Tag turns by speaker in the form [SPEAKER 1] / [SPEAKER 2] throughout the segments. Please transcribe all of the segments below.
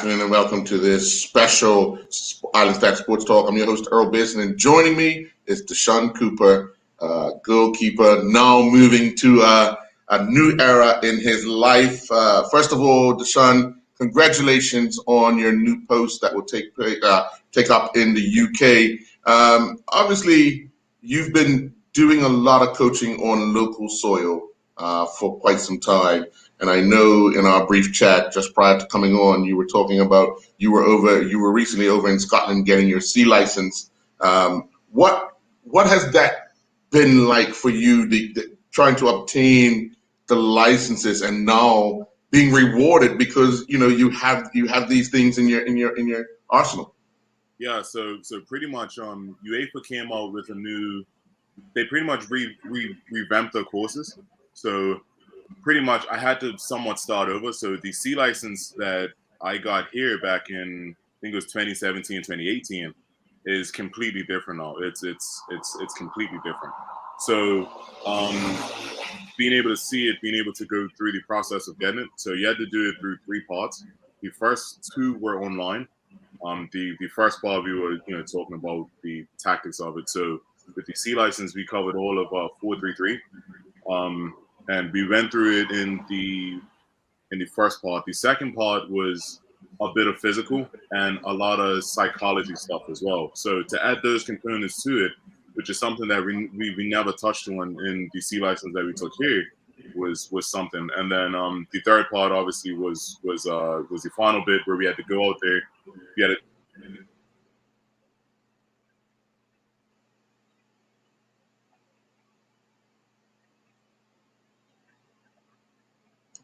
[SPEAKER 1] afternoon, and welcome to this special Island Stat Sports Talk. I'm your host, Earl Bisson, and joining me is Dashun Cooper, goalkeeper, now moving to a new era in his life. First of all, Dashun, congratulations on your new post that will take up in the UK. Obviously, you've been doing a lot of coaching on local soil for quite some time. And I know in our brief chat just prior to coming on, you were talking about you were recently over in Scotland getting your C license. What has that been like for you, trying to obtain the licenses and now being rewarded because you have these things in your arsenal?
[SPEAKER 2] Yeah, so pretty much UEFA came out with they pretty much revamped their courses. So pretty much I had to somewhat start over. So the C license that I got here back in, I think it was 2017, 2018, is completely different now. It's completely different. So being able to see it, being able to go through the process of getting it. So you had to do it through three parts. The first two were online. The first part we were talking about the tactics of it. So with the C license, we covered all of 4-3-3. And we went through it in the first part. The second part was a bit of physical and a lot of psychology stuff as well. So to add those components to it, which is something that we never touched on in the C license that we took here, was something. And then the third part obviously was the final bit where we had to go out there. We had to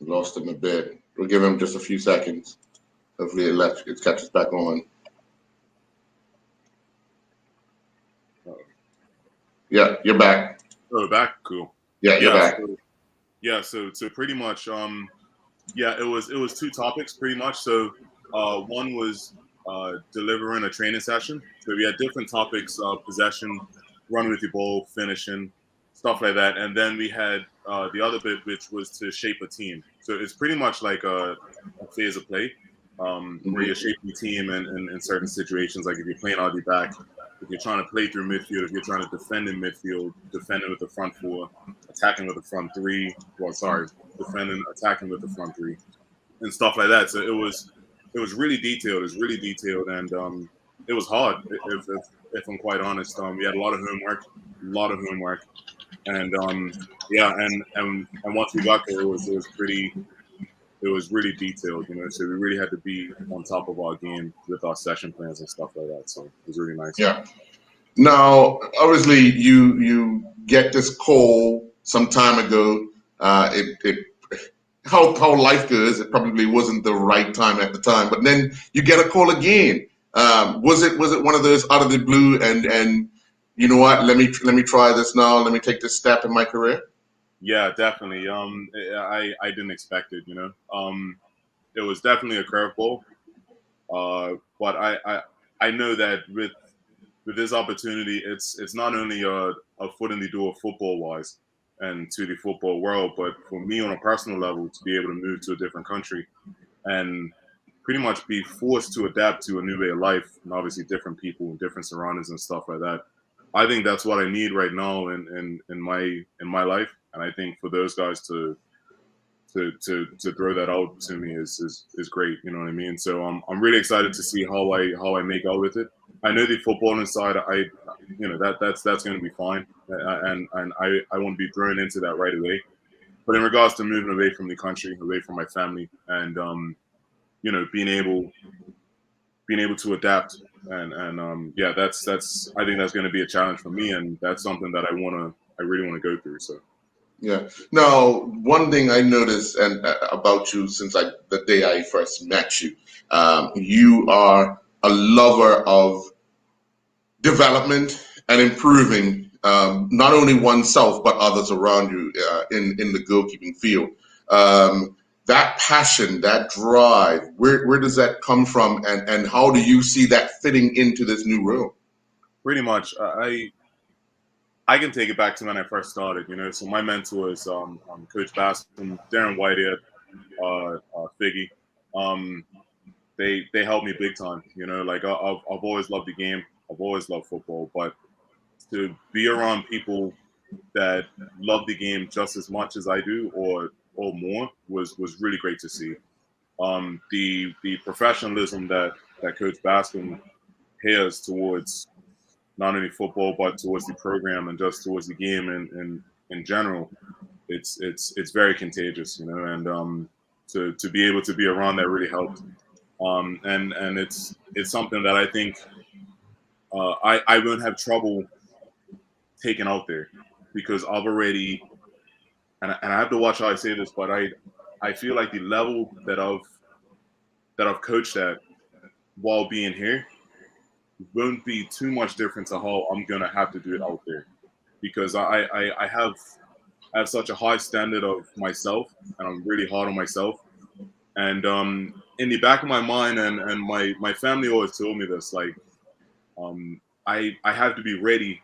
[SPEAKER 1] Lost him a bit. We'll give him just a few seconds. Hopefully it catches back on. Yeah, you're back.
[SPEAKER 2] Oh, back? Cool.
[SPEAKER 1] Yeah, you're back.
[SPEAKER 2] So pretty much, it was two topics pretty much. So one was delivering a training session. So we had different topics: possession, run with your ball, finishing, stuff like that. And then we had the other bit, which was to shape a team. So it's pretty much like a phase of play where you're shaping your team in certain situations. Like if you're playing out the back, if you're trying to play through midfield, if you're trying to defend in midfield, defending with the front four, attacking with the front three. Attacking with the front three, and stuff like that. So it was really detailed. It was really detailed, and it was hard. If I'm quite honest, we had a lot of homework, and and once we got there, it was really detailed. So we really had to be on top of our game with our session plans and stuff like that. So it was really nice.
[SPEAKER 1] Yeah. Now, obviously, you get this call some time ago. How life goes, it probably wasn't the right time at the time, but then you get a call again. Was it one of those out of the blue and you know what? Let me try this now. Let me take this step in my career.
[SPEAKER 2] Yeah, definitely. I didn't expect it. It was definitely a curveball. But I know that with this opportunity, it's not only a foot in the door football wise and to the football world, but for me on a personal level to be able to move to a different country and pretty much be forced to adapt to a new way of life and obviously different people and different surroundings and stuff like that. I think that's what I need right now in my life, and I think for those guys to throw that out to me is great. You know what I mean? So I'm really excited to see how I make out with it. I know the footballing side, that's going to be fine, and I won't be thrown into that right away. But in regards to moving away from the country, away from my family, and being able to adapt, and that's I think that's going to be a challenge for me, and that's something that I really want to go through. So.
[SPEAKER 1] Yeah. Now, one thing I noticed about you since the day I first met you, you are a lover of development and improving not only oneself but others around you in the goalkeeping field. That passion, that drive, where does that come from, and how do you see that fitting into this new role?
[SPEAKER 2] Pretty much, I can take it back to when I first started. So my mentors, Coach Bascom, Darren Whitehead, Figgy. they helped me big time. You know, like I've always loved the game. I've always loved football, but to be around people that love the game just as much as I do, or more, was really great to see. The professionalism that Coach Bascom has towards not only football but towards the program and just towards the game in general, it's very contagious, you know. And to be able to be around that really helped. And it's something that I think I won't have trouble taking out there because I've already and I have to watch how I say this, but I feel like the level that I've coached at while being here won't be too much different to how I'm gonna have to do it out there because I have such a high standard of myself and I'm really hard on myself. And in the back of my mind and my family always told me this, like I have to be ready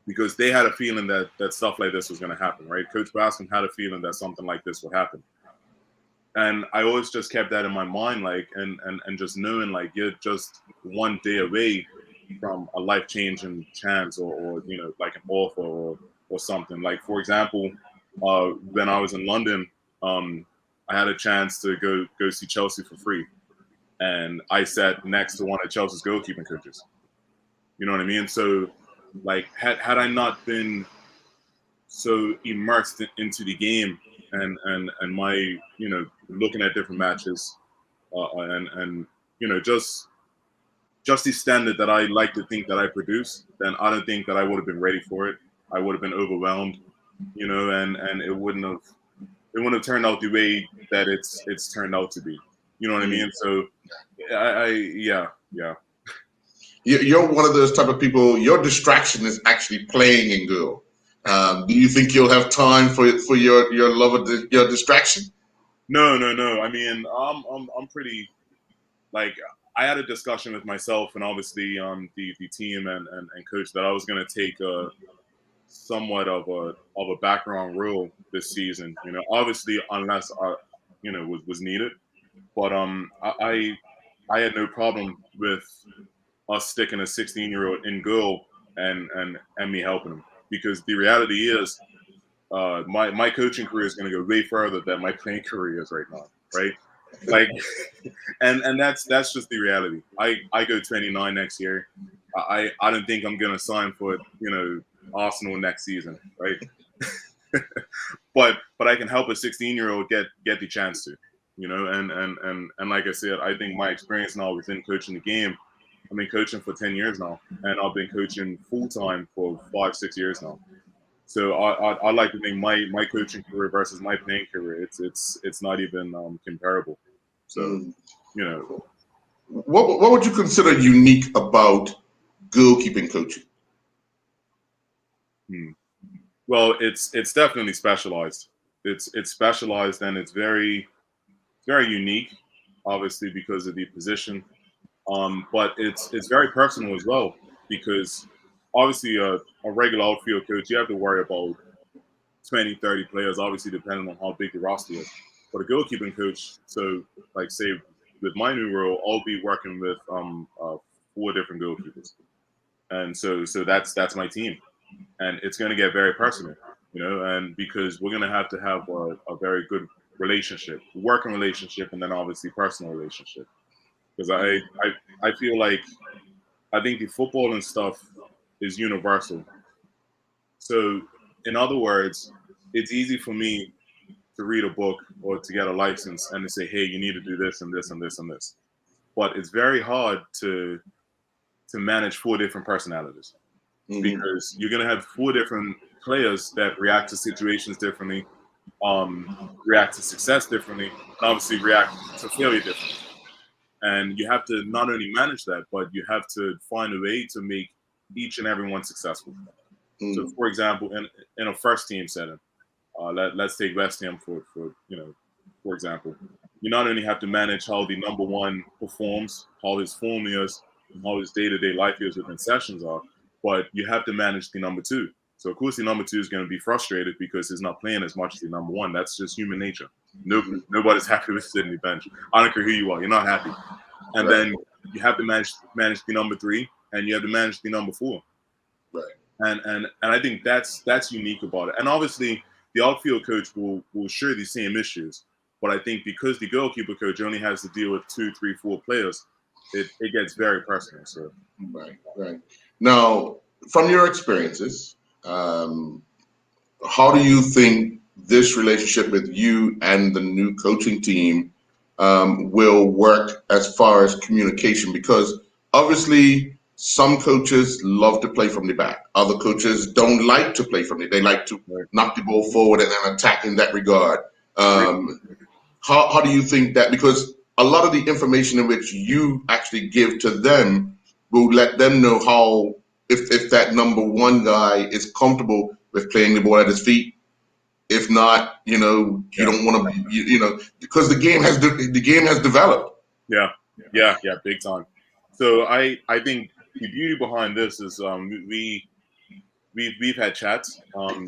[SPEAKER 2] because they had a feeling that stuff like this was going to happen, right? Coach Bascom had a feeling that something like this would happen, and I always just kept that in my mind, like and just knowing like you're just one day away from a life changing chance or you know like an offer or something. Like for example, when I was in London, I had a chance to go see Chelsea for free, and I sat next to one of Chelsea's goalkeeping coaches. You know what I mean? So like had I not been so immersed into the game and my you know looking at different matches and you know just the standard that I like to think that I produce, then I don't think that I would have been ready for it. I would have been overwhelmed, you know, and it wouldn't have turned out the way that it's turned out to be. You know what I mean? So I yeah.
[SPEAKER 1] You're one of those type of people. Your distraction is actually playing in Go. Do you think you'll have time for your love of your distraction?
[SPEAKER 2] No. I mean, I'm pretty like I had a discussion with myself and obviously the team and coach that I was going to take somewhat of a background role this season. You know, obviously unless I you know was needed, but I had no problem with us sticking a 16-year-old in goal and me helping him because the reality is my coaching career is going to go way further than my playing career is right now, right? Like, and that's just the reality. I go 29 next year. I don't think I'm gonna sign for you know Arsenal next season, right? But I can help a 16-year-old get the chance to, you know, and like I said, I think my experience now within coaching the game. I've been coaching for 10 years now, and I've been coaching full time for 5-6 years now. So I like to think my coaching career versus my playing career, it's not even comparable. So,
[SPEAKER 1] Mm.
[SPEAKER 2] you know,
[SPEAKER 1] What would you consider unique about goalkeeping coaching?
[SPEAKER 2] hmm. Well, it's definitely specialized. It's specialized and it's very unique, obviously because of the position. But it's very personal as well because obviously a regular outfield coach you have to worry about 20, 30 players, obviously depending on how big the roster is. But a goalkeeping coach, so like say with my new role, I'll be working with 4 different goalkeepers, and so that's my team, and it's going to get very personal, you know, and because we're going to have a very good relationship, working relationship, and then obviously personal relationship. Because I feel like I think the football and stuff is universal. So in other words, it's easy for me to read a book or to get a license and to say, hey, you need to do this and this and this and this. But it's very hard to manage 4 different personalities
[SPEAKER 1] Hmm.
[SPEAKER 2] because you're gonna have 4 different players that react to situations differently, react to success differently, and obviously react to failure differently. And you have to not only manage that, but you have to find a way to make each and every one successful. So,
[SPEAKER 1] Mm.
[SPEAKER 2] for example, in a first team setting, let's take West Ham for you know, for example, you not only have to manage how the number one performs, how his form is, and how his day to day life is within sessions are, but you have to manage the number two. So of course the number 2 is going to be frustrated because he's not playing as much as the number 1. That's just human nature. Nobody's happy with sitting the bench. I don't care who you are, you're not happy. And then you have to manage the number 3, and you have to manage the number 4.
[SPEAKER 1] Right.
[SPEAKER 2] And I think that's unique about it. And obviously the outfield coach will share these same issues. But I think because the goalkeeper coach only has to deal with 2, 3, 4 players, it gets very personal. So
[SPEAKER 1] right. Now, from your experiences, how do you think this relationship with you and the new coaching team will work as far as communication? Because obviously some coaches love to play from the back. Other coaches don't like to play from the. They like to knock the ball forward and then attack in that regard. How do you think that? Because a lot of the information in which you actually give to them will let them know how if that number 1 guy is comfortable with playing the ball at his feet. If not, you don't want to, because the game has developed.
[SPEAKER 2] Yeah, big time. So I think the beauty behind this is we've had chats.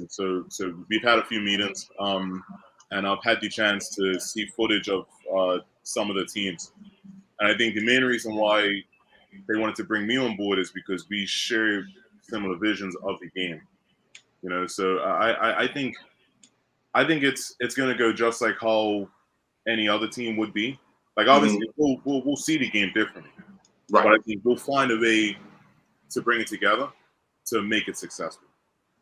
[SPEAKER 2] So we've had a few meetings. And I've had the chance to see footage of some of the teams. And I think the main reason why they wanted to bring me on board is because we share similar visions of the game. So I think it's going to go just like how any other team would be. Like obviously we'll see the game differently,
[SPEAKER 1] right.
[SPEAKER 2] But I think we'll find a way to bring it together to make it successful.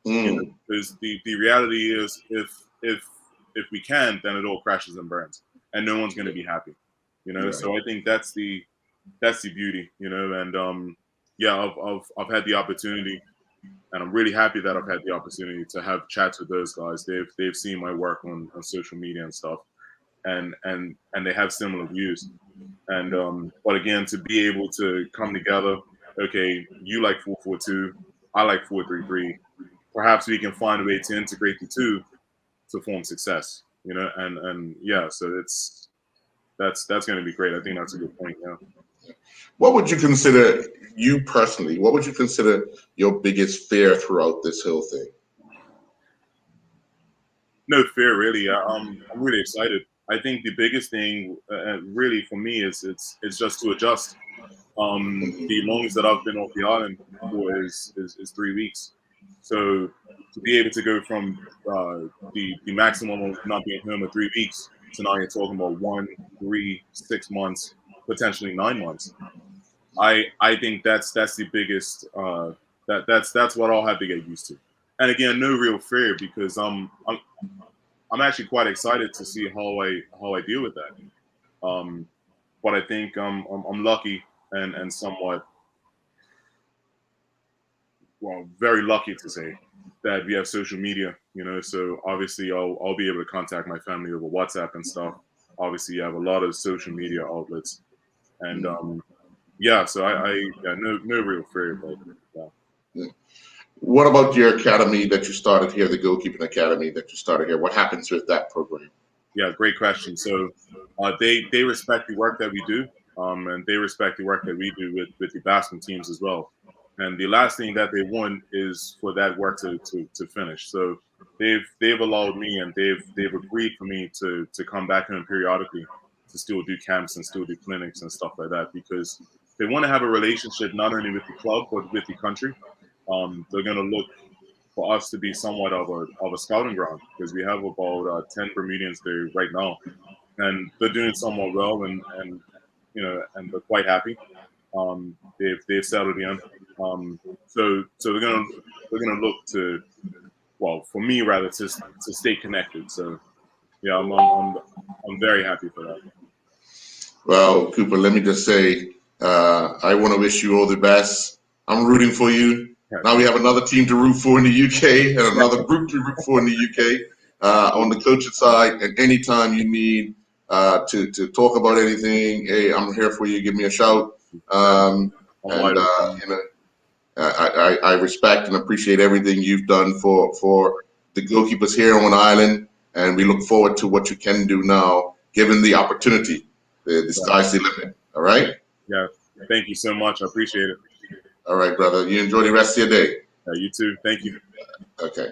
[SPEAKER 2] Because the reality is if we can, then it all crashes and burns, and no one's going to be happy. Right. So I think that's the beauty. And I've had the opportunity. And I'm really happy that I've had the opportunity to have chats with those guys. They've seen my work on social media and stuff, and they have similar views. And but again, to be able to come together, okay, you like 4-4-2, I like 4-3-3. Perhaps we can find a way to integrate the 2 to form success. So that's going to be great. I think that's a good point. Yeah.
[SPEAKER 1] What would you consider, you personally, what would you consider your biggest fear throughout this whole thing?
[SPEAKER 2] No fear, really. I'm really excited. I think the biggest thing, really, for me is it's just to adjust. The longest that I've been off the island for is 3 weeks. So to be able to go from the maximum of not being home at 3 weeks to now you're talking about 1, 3, 6 months, potentially 9 months. I think that's the biggest. That's what I'll have to get used to. And again, no real fear because I'm actually quite excited to see how I deal with that. But I think I'm lucky and somewhat, well, very lucky to say that we have social media. So obviously I'll be able to contact my family over WhatsApp and stuff. Obviously, you have a lot of social media outlets, and so I no real fear about it.
[SPEAKER 1] Yeah. What about your academy that you started here, the goalkeeping academy that you started here? What happens with that program?
[SPEAKER 2] Yeah, great question. So they respect the work that we do, and they respect the work that we do with the basketball teams as well. And the last thing that they want is for that work to finish. So they've allowed me and they've agreed for me to come back home periodically to still do camps and still do clinics and stuff like that because they want to have a relationship not only with the club but with the country. They're going to look for us to be somewhat of a scouting ground because we have about 10 Bermudians there right now, and they're doing somewhat well and they're quite happy. They've settled in. So they're gonna look to, well, for me rather to stay connected. So yeah, I'm very happy for that.
[SPEAKER 1] Well, Cooper, let me just say, I want to wish you all the best. I'm rooting for you. Yeah. Now we have another team to root for in the UK and another group to root for in the UK. On the coaching side, and anytime you need to talk about anything, hey, I'm here for you. Give me a shout. I respect and appreciate everything you've done for the goalkeepers here on Island, and we look forward to what you can do now, given the opportunity. The sky's the limit. All right?
[SPEAKER 2] Yeah. Thank you so much. I appreciate it.
[SPEAKER 1] All right, brother. You enjoy the rest of your day.
[SPEAKER 2] You too. Thank you.
[SPEAKER 1] Okay.